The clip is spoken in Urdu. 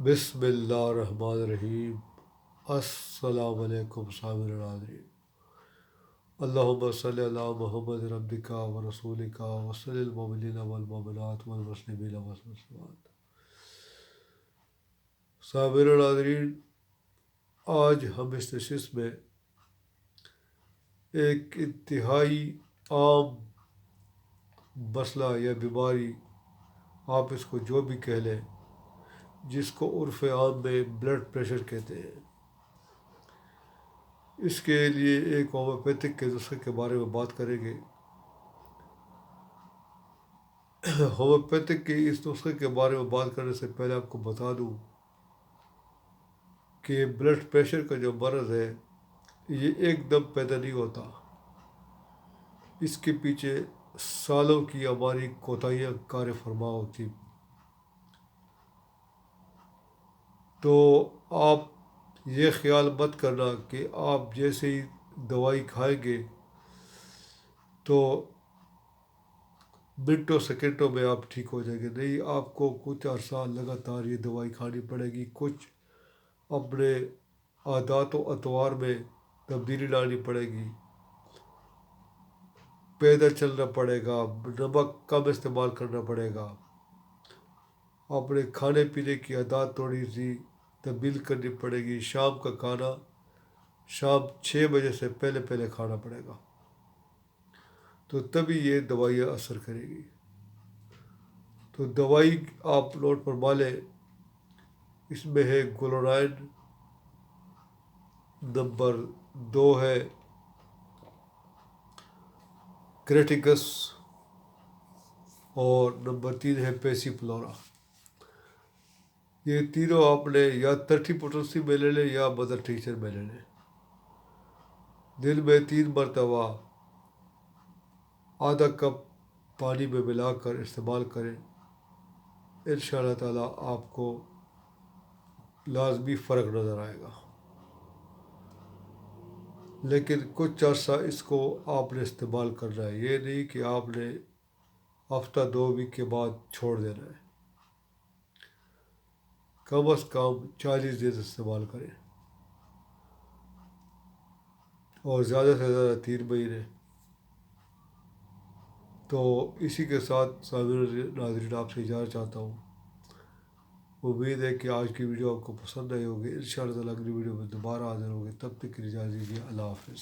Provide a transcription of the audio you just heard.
بسم اللہ الرحمن الرحیم۔ السلام علیکم سامعین ناظرین، اللہم صلی علی محمد ربک و رسولک و صلی المؤمنین والمؤمنات والمسلمین والمسلمات۔ سامعین ناظرین، آج ہم اس نشست میں ایک انتہائی عام مسئلہ یا بیماری، آپ اس کو جو بھی کہہ لیں، جس کو عرف عام میں بلڈ پریشر کہتے ہیں، اس کے لیے ایک ہومیوپیتھک کے نسخے کے بارے میں بات کریں گے۔ ہومیوپیتھک کے اس نسخے کے بارے میں بات کرنے سے پہلے آپ کو بتا دوں کہ بلڈ پریشر کا جو مرض ہے یہ ایک دم پیدا نہیں ہوتا، اس کے پیچھے سالوں کی ہماری کوتاہیاں کار فرما ہوتی۔ تو آپ یہ خیال مت کرنا کہ آپ جیسے ہی دوائی کھائیں گے تو منٹوں سیکنڈوں میں آپ ٹھیک ہو جائیں گے۔ نہیں، آپ کو کچھ عرصہ لگاتار یہ دوائی کھانی پڑے گی، کچھ اپنے عادات و اطوار میں تبدیلی لانی پڑے گی، پیدل چلنا پڑے گا، نمک کم استعمال کرنا پڑے گا، اپنے کھانے پینے کی عادات تھوڑی سی تبدیل کرنی پڑے گی، شام کا کھانا شام 6 بجے سے پہلے کھانا پڑے گا، تو تبھی یہ دوائیاں اثر کرے گی۔ تو دوائی آپ نوٹ فرما لیں، اس میں ہے گلورائن، نمبر 2 ہے کریٹیکس، اور نمبر 3 ہے پیسی فلورا۔ یہ تینوں آپ نے یا 30 پوٹنسی میں لے لیں یا مدر ٹیچر میں لے لیں۔ دن میں 3 مرتبہ آدھا کپ پانی میں ملا کر استعمال کریں، ان شاء اللہ تعالیٰ آپ کو لازمی فرق نظر آئے گا۔ لیکن کچھ عرصہ اس کو آپ نے استعمال کرنا ہے، یہ نہیں کہ آپ نے ہفتہ 2 ویک کے بعد چھوڑ دینا ہے۔ کم از کم 40 دن استعمال کریں، اور زیادہ سے زیادہ 3 مہینے۔ تو اسی کے ساتھ سامعین ناظرین آپ سے اجازت چاہتا ہوں۔ امید ہے کہ آج کی ویڈیو آپ کو پسند آئی ہوگی۔ ان شاء اللہ اگلی ویڈیو میں دوبارہ حاضر ہوگی، تب تک کے لیے اجازت دیجیے۔ اللہ حافظ۔